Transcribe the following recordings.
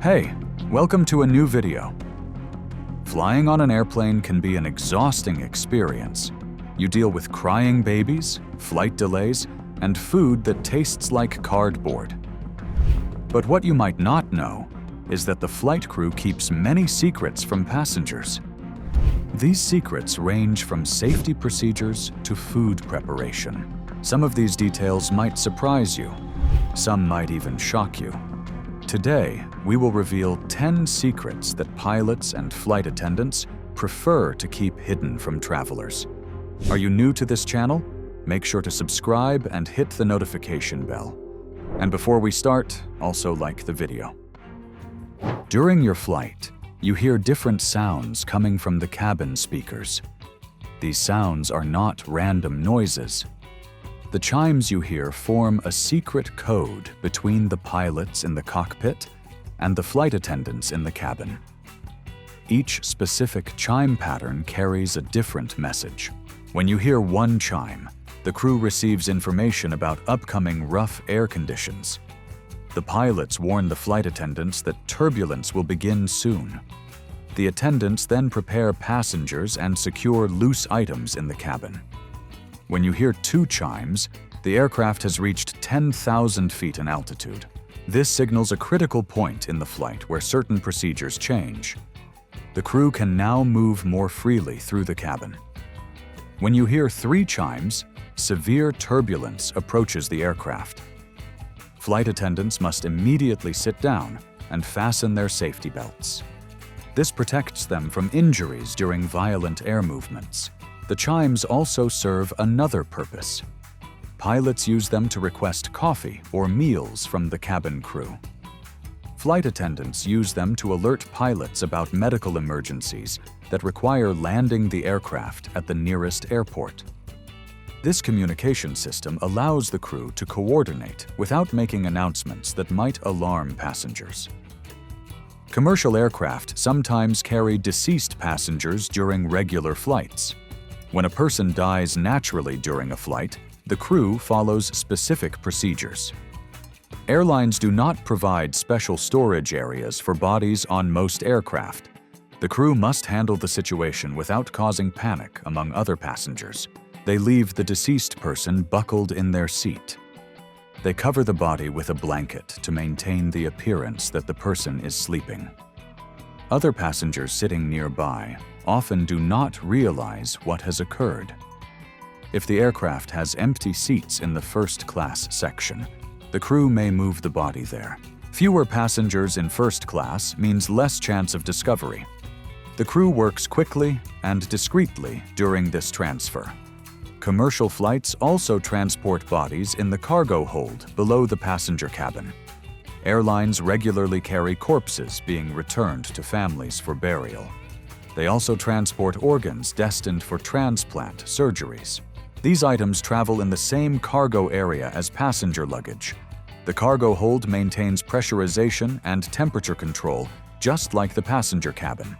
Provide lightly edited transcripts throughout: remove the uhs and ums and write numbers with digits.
Hey, welcome to a new video. Flying on an airplane can be an exhausting experience. You deal with crying babies, flight delays, and food that tastes like cardboard. But what you might not know is that the flight crew keeps many secrets from passengers. These secrets range from safety procedures to food preparation. Some of these details might surprise you. Some might even shock you. Today, we will reveal 10 secrets that pilots and flight attendants prefer to keep hidden from travelers. Are you new to this channel? Make sure to subscribe and hit the notification bell. And before we start, also like the video. During your flight, you hear different sounds coming from the cabin speakers. These sounds are not random noises. The chimes you hear form a secret code between the pilots in the cockpit and the flight attendants in the cabin. Each specific chime pattern carries a different message. When you hear one chime, the crew receives information about upcoming rough air conditions. The pilots warn the flight attendants that turbulence will begin soon. The attendants then prepare passengers and secure loose items in the cabin. When you hear two chimes, the aircraft has reached 10,000 feet in altitude. This signals a critical point in the flight where certain procedures change. The crew can now move more freely through the cabin. When you hear three chimes, severe turbulence approaches the aircraft. Flight attendants must immediately sit down and fasten their safety belts. This protects them from injuries during violent air movements. The chimes also serve another purpose. Pilots use them to request coffee or meals from the cabin crew. Flight attendants use them to alert pilots about medical emergencies that require landing the aircraft at the nearest airport. This communication system allows the crew to coordinate without making announcements that might alarm passengers. Commercial aircraft sometimes carry deceased passengers during regular flights. When a person dies naturally during a flight, the crew follows specific procedures. Airlines do not provide special storage areas for bodies on most aircraft. The crew must handle the situation without causing panic among other passengers. They leave the deceased person buckled in their seat. They cover the body with a blanket to maintain the appearance that the person is sleeping. Other passengers sitting nearby often do not realize what has occurred. If the aircraft has empty seats in the first class section, the crew may move the body there. Fewer passengers in first class means less chance of discovery. The crew works quickly and discreetly during this transfer. Commercial flights also transport bodies in the cargo hold below the passenger cabin. Airlines regularly carry corpses being returned to families for burial. They also transport organs destined for transplant surgeries. These items travel in the same cargo area as passenger luggage. The cargo hold maintains pressurization and temperature control, just like the passenger cabin.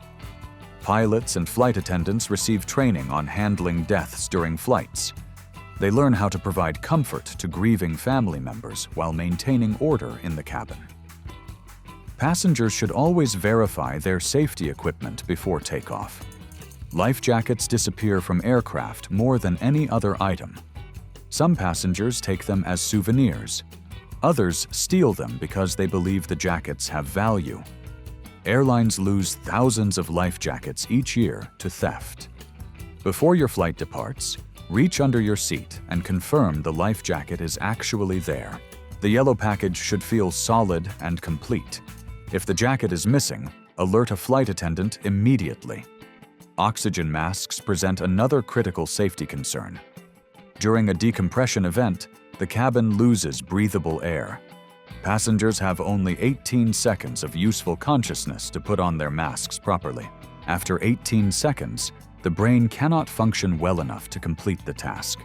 Pilots and flight attendants receive training on handling deaths during flights. They learn how to provide comfort to grieving family members while maintaining order in the cabin. Passengers should always verify their safety equipment before takeoff. Life jackets disappear from aircraft more than any other item. Some passengers take them as souvenirs. Others steal them because they believe the jackets have value. Airlines lose thousands of life jackets each year to theft. Before your flight departs, reach under your seat and confirm the life jacket is actually there. The yellow package should feel solid and complete. If the jacket is missing, alert a flight attendant immediately. Oxygen masks present another critical safety concern. During a decompression event, the cabin loses breathable air. Passengers have only 18 seconds of useful consciousness to put on their masks properly. After 18 seconds, the brain cannot function well enough to complete the task.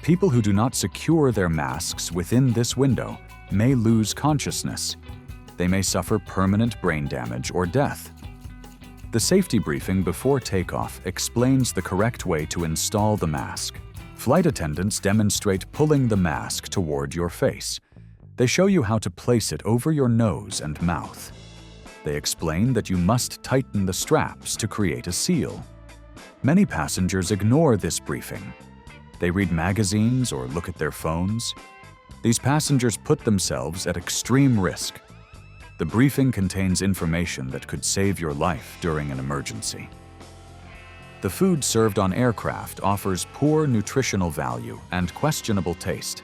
People who do not secure their masks within this window may lose consciousness. They may suffer permanent brain damage or death. The safety briefing before takeoff explains the correct way to install the mask. Flight attendants demonstrate pulling the mask toward your face. They show you how to place it over your nose and mouth. They explain that you must tighten the straps to create a seal. Many passengers ignore this briefing. They read magazines or look at their phones. These passengers put themselves at extreme risk. The briefing contains information that could save your life during an emergency. The food served on aircraft offers poor nutritional value and questionable taste.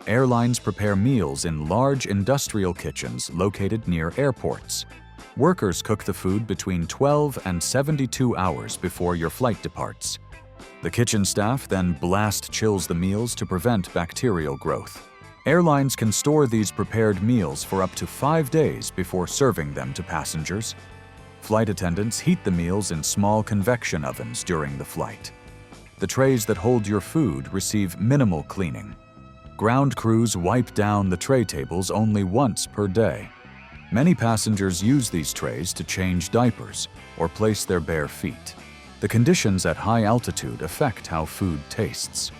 Airlines prepare meals in large industrial kitchens located near airports. Workers cook the food between 12 and 72 hours before your flight departs. The kitchen staff then blast chills the meals to prevent bacterial growth. Airlines can store these prepared meals for up to 5 days before serving them to passengers. Flight attendants heat the meals in small convection ovens during the flight. The trays that hold your food receive minimal cleaning. Ground crews wipe down the tray tables only once per day. Many passengers use these trays to change diapers or place their bare feet. The conditions at high altitude affect how food tastes.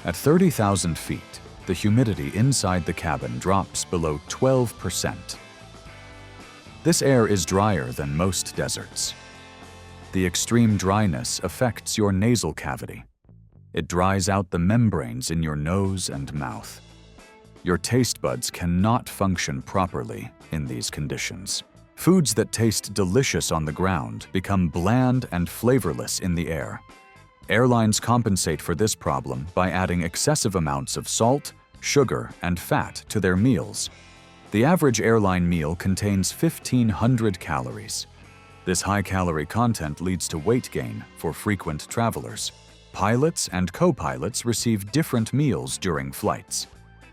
At 30,000 feet, the humidity inside the cabin drops below 12%. This air is drier than most deserts. The extreme dryness affects your nasal cavity. It dries out the membranes in your nose and mouth. Your taste buds cannot function properly in these conditions. Foods that taste delicious on the ground become bland and flavorless in the air. Airlines compensate for this problem by adding excessive amounts of salt, sugar, and fat to their meals. The average airline meal contains 1,500 calories. This high-calorie content leads to weight gain for frequent travelers. Pilots and co-pilots receive different meals during flights.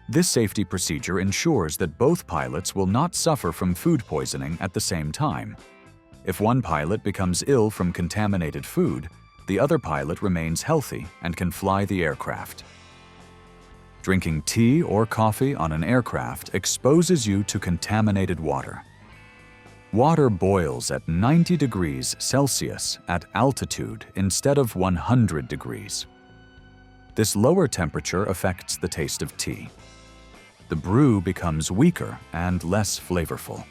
This safety procedure ensures that both pilots will not suffer from food poisoning at the same time. If one pilot becomes ill from contaminated food, the other pilot remains healthy and can fly the aircraft. Drinking tea or coffee on an aircraft exposes you to contaminated water. Water boils at 90 degrees Celsius at altitude instead of 100 degrees. This lower temperature affects the taste of tea. The brew becomes weaker and less flavorful.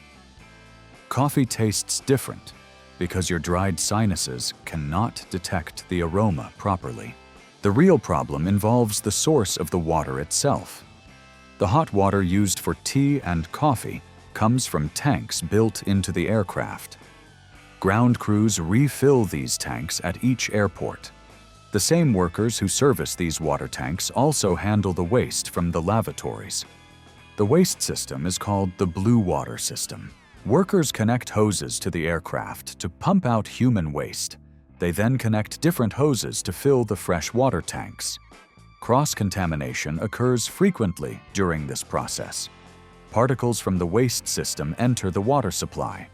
Coffee tastes different because your dried sinuses cannot detect the aroma properly. The real problem involves the source of the water itself. The hot water used for tea and coffee comes from tanks built into the aircraft. Ground crews refill these tanks at each airport. The same workers who service these water tanks also handle the waste from the lavatories. The waste system is called the blue water system. Workers connect hoses to the aircraft to pump out human waste. They then connect different hoses to fill the fresh water tanks. Cross-contamination occurs frequently during this process. Particles from the waste system enter the water supply.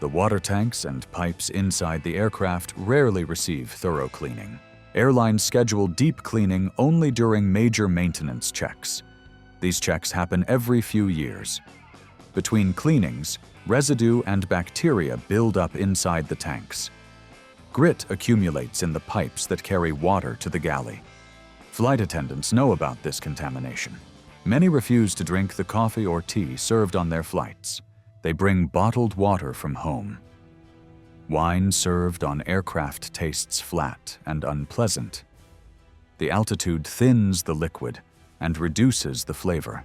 The water tanks and pipes inside the aircraft rarely receive thorough cleaning. Airlines schedule deep cleaning only during major maintenance checks. These checks happen every few years. Between cleanings, residue and bacteria build up inside the tanks. Grit accumulates in the pipes that carry water to the galley. Flight attendants know about this contamination. Many refuse to drink the coffee or tea served on their flights. They bring bottled water from home. Wine served on aircraft tastes flat and unpleasant. The altitude thins the liquid and reduces the flavor.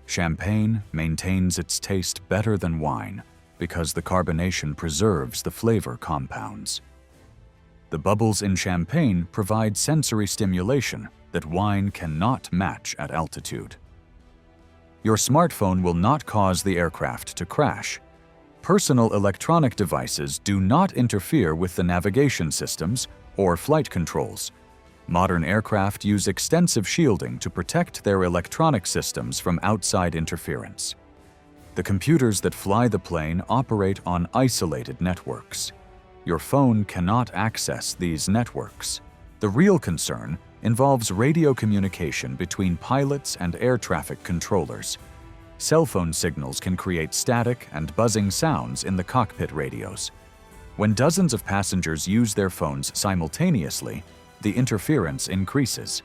Champagne maintains its taste better than wine because the carbonation preserves the flavor compounds. The bubbles in champagne provide sensory stimulation that wine cannot match at altitude. Your smartphone will not cause the aircraft to crash. Personal electronic devices do not interfere with the navigation systems or flight controls. Modern aircraft use extensive shielding to protect their electronic systems from outside interference. The computers that fly the plane operate on isolated networks. Your phone cannot access these networks. The real concern involves radio communication between pilots and air traffic controllers. Cell phone signals can create static and buzzing sounds in the cockpit radios. When dozens of passengers use their phones simultaneously, the interference increases.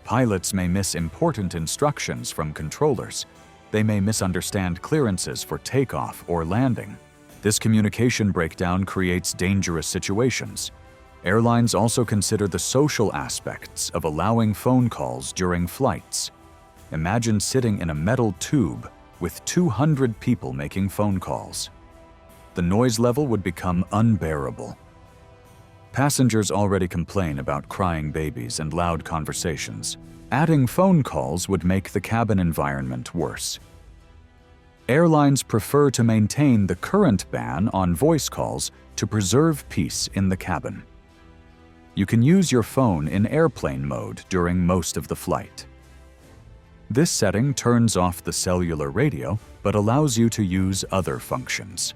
Pilots may miss important instructions from controllers. They may misunderstand clearances for takeoff or landing. This communication breakdown creates dangerous situations. Airlines also consider the social aspects of allowing phone calls during flights. Imagine sitting in a metal tube with 200 people making phone calls. The noise level would become unbearable. Passengers already complain about crying babies and loud conversations. Adding phone calls would make the cabin environment worse. Airlines prefer to maintain the current ban on voice calls to preserve peace in the cabin. You can use your phone in airplane mode during most of the flight. This setting turns off the cellular radio but allows you to use other functions.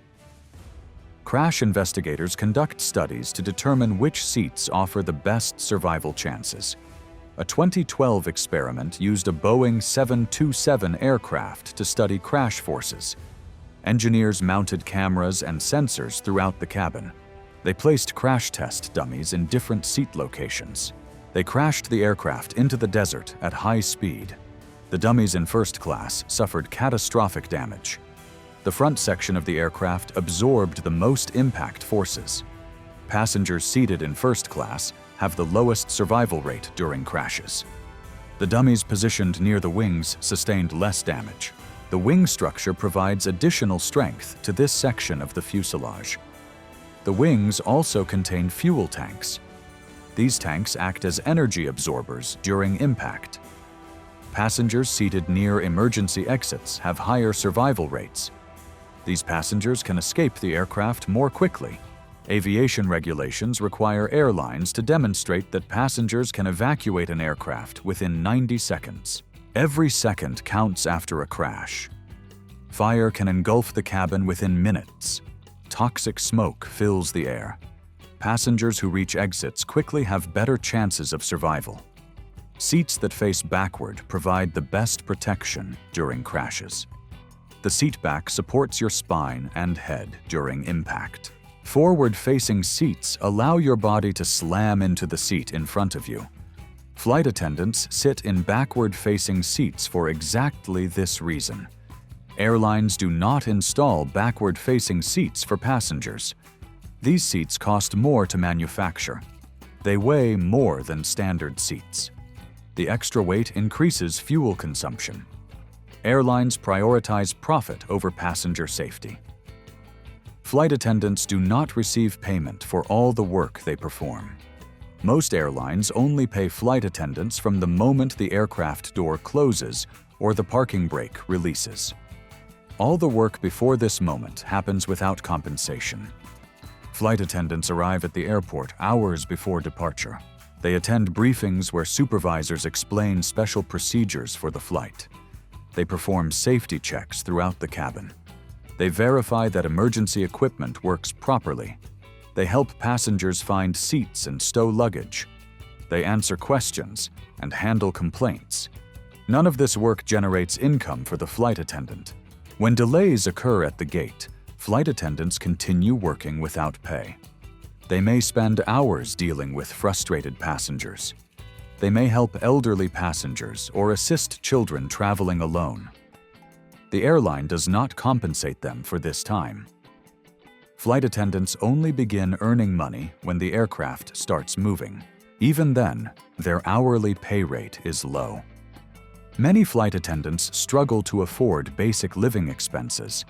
Crash investigators conduct studies to determine which seats offer the best survival chances. A 2012 experiment used a Boeing 727 aircraft to study crash forces. Engineers mounted cameras and sensors throughout the cabin. They placed crash test dummies in different seat locations. They crashed the aircraft into the desert at high speed. The dummies in first class suffered catastrophic damage. The front section of the aircraft absorbed the most impact forces. Passengers seated in first class have the lowest survival rate during crashes. The dummies positioned near the wings sustained less damage. The wing structure provides additional strength to this section of the fuselage. The wings also contain fuel tanks. These tanks act as energy absorbers during impact. Passengers seated near emergency exits have higher survival rates. These passengers can escape the aircraft more quickly. Aviation regulations require airlines to demonstrate that passengers can evacuate an aircraft within 90 seconds. Every second counts after a crash. Fire can engulf the cabin within minutes. Toxic smoke fills the air. Passengers who reach exits quickly have better chances of survival. Seats that face backward provide the best protection during crashes. The seat back supports your spine and head during impact. Forward-facing seats allow your body to slam into the seat in front of you. Flight attendants sit in backward-facing seats for exactly this reason. Airlines do not install backward-facing seats for passengers. These seats cost more to manufacture. They weigh more than standard seats. The extra weight increases fuel consumption. Airlines prioritize profit over passenger safety. Flight attendants do not receive payment for all the work they perform. Most airlines only pay flight attendants from the moment the aircraft door closes or the parking brake releases. All the work before this moment happens without compensation. Flight attendants arrive at the airport hours before departure. They attend briefings where supervisors explain special procedures for the flight. They perform safety checks throughout the cabin. They verify that emergency equipment works properly. They help passengers find seats and stow luggage. They answer questions and handle complaints. None of this work generates income for the flight attendant. When delays occur at the gate, flight attendants continue working without pay. They may spend hours dealing with frustrated passengers. They may help elderly passengers or assist children traveling alone. The airline does not compensate them for this time. Flight attendants only begin earning money when the aircraft starts moving. Even then, their hourly pay rate is low. Many flight attendants struggle to afford basic living expenses.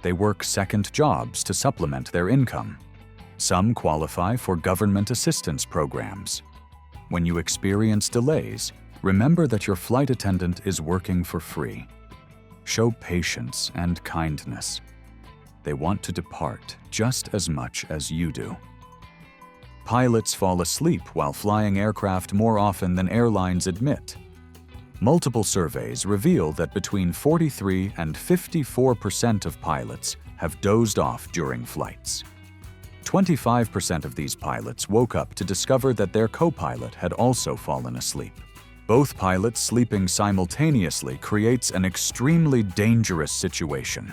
They work second jobs to supplement their income. Some qualify for government assistance programs. When you experience delays, remember that your flight attendant is working for free. Show patience and kindness. They want to depart just as much as you do. Pilots fall asleep while flying aircraft more often than airlines admit. Multiple surveys reveal that between 43% and 54% of pilots have dozed off during flights. 25% of these pilots woke up to discover that their co-pilot had also fallen asleep. Both pilots sleeping simultaneously creates an extremely dangerous situation.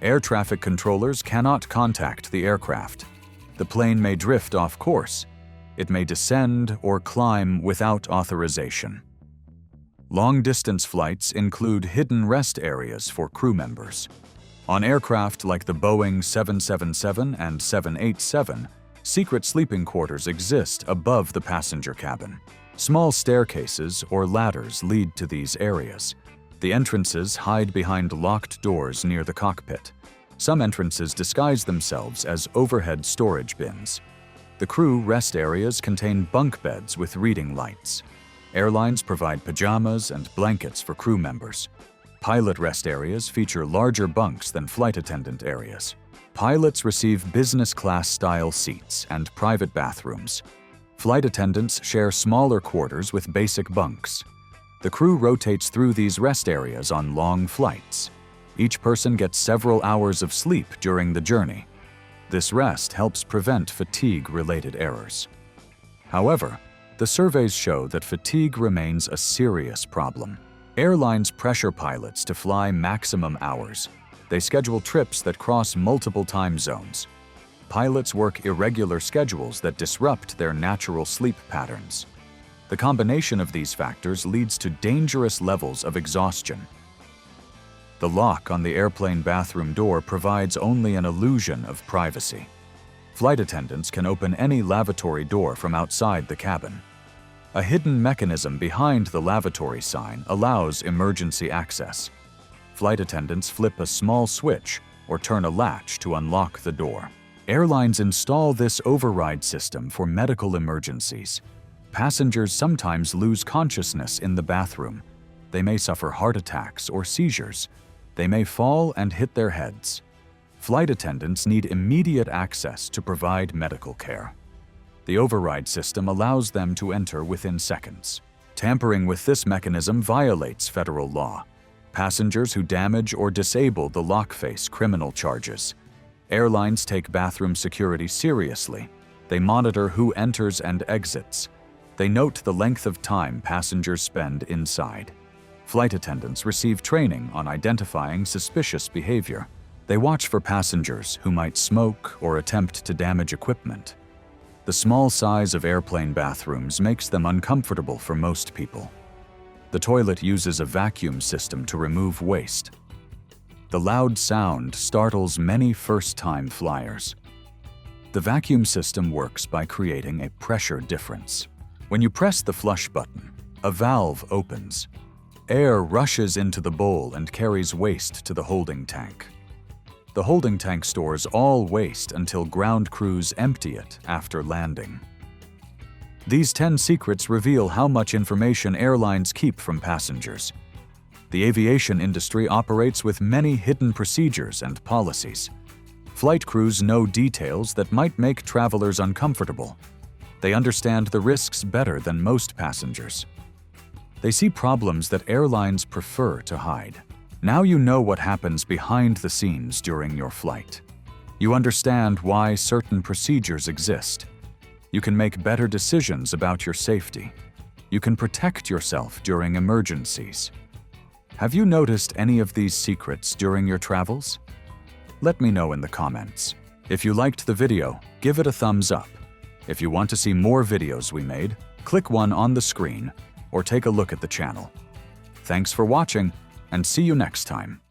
Air traffic controllers cannot contact the aircraft. The plane may drift off course. It may descend or climb without authorization. Long-distance flights include hidden rest areas for crew members. On aircraft like the Boeing 777 and 787, secret sleeping quarters exist above the passenger cabin. Small staircases or ladders lead to these areas. The entrances hide behind locked doors near the cockpit. Some entrances disguise themselves as overhead storage bins. The crew rest areas contain bunk beds with reading lights. Airlines provide pajamas and blankets for crew members. Pilot rest areas feature larger bunks than flight attendant areas. Pilots receive business class style seats and private bathrooms. Flight attendants share smaller quarters with basic bunks. The crew rotates through these rest areas on long flights. Each person gets several hours of sleep during the journey. This rest helps prevent fatigue-related errors. However, the surveys show that fatigue remains a serious problem. Airlines pressure pilots to fly maximum hours. They schedule trips that cross multiple time zones. Pilots work irregular schedules that disrupt their natural sleep patterns. The combination of these factors leads to dangerous levels of exhaustion. The lock on the airplane bathroom door provides only an illusion of privacy. Flight attendants can open any lavatory door from outside the cabin. A hidden mechanism behind the lavatory sign allows emergency access. Flight attendants flip a small switch or turn a latch to unlock the door. Airlines install this override system for medical emergencies. Passengers sometimes lose consciousness in the bathroom. They may suffer heart attacks or seizures. They may fall and hit their heads. Flight attendants need immediate access to provide medical care. The override system allows them to enter within seconds. Tampering with this mechanism violates federal law. Passengers who damage or disable the lock face criminal charges. Airlines take bathroom security seriously. They monitor who enters and exits. They note the length of time passengers spend inside. Flight attendants receive training on identifying suspicious behavior. They watch for passengers who might smoke or attempt to damage equipment. The small size of airplane bathrooms makes them uncomfortable for most people. The toilet uses a vacuum system to remove waste. The loud sound startles many first-time flyers. The vacuum system works by creating a pressure difference. When you press the flush button, a valve opens. Air rushes into the bowl and carries waste to the holding tank. The holding tank stores all waste until ground crews empty it after landing. These 10 secrets reveal how much information airlines keep from passengers. The aviation industry operates with many hidden procedures and policies. Flight crews know details that might make travelers uncomfortable. They understand the risks better than most passengers. They see problems that airlines prefer to hide. Now you know what happens behind the scenes during your flight. You understand why certain procedures exist. You can make better decisions about your safety. You can protect yourself during emergencies. Have you noticed any of these secrets during your travels? Let me know in the comments. If you liked the video, give it a thumbs up. If you want to see more videos we made, click one on the screen or take a look at the channel. Thanks for watching, and see you next time.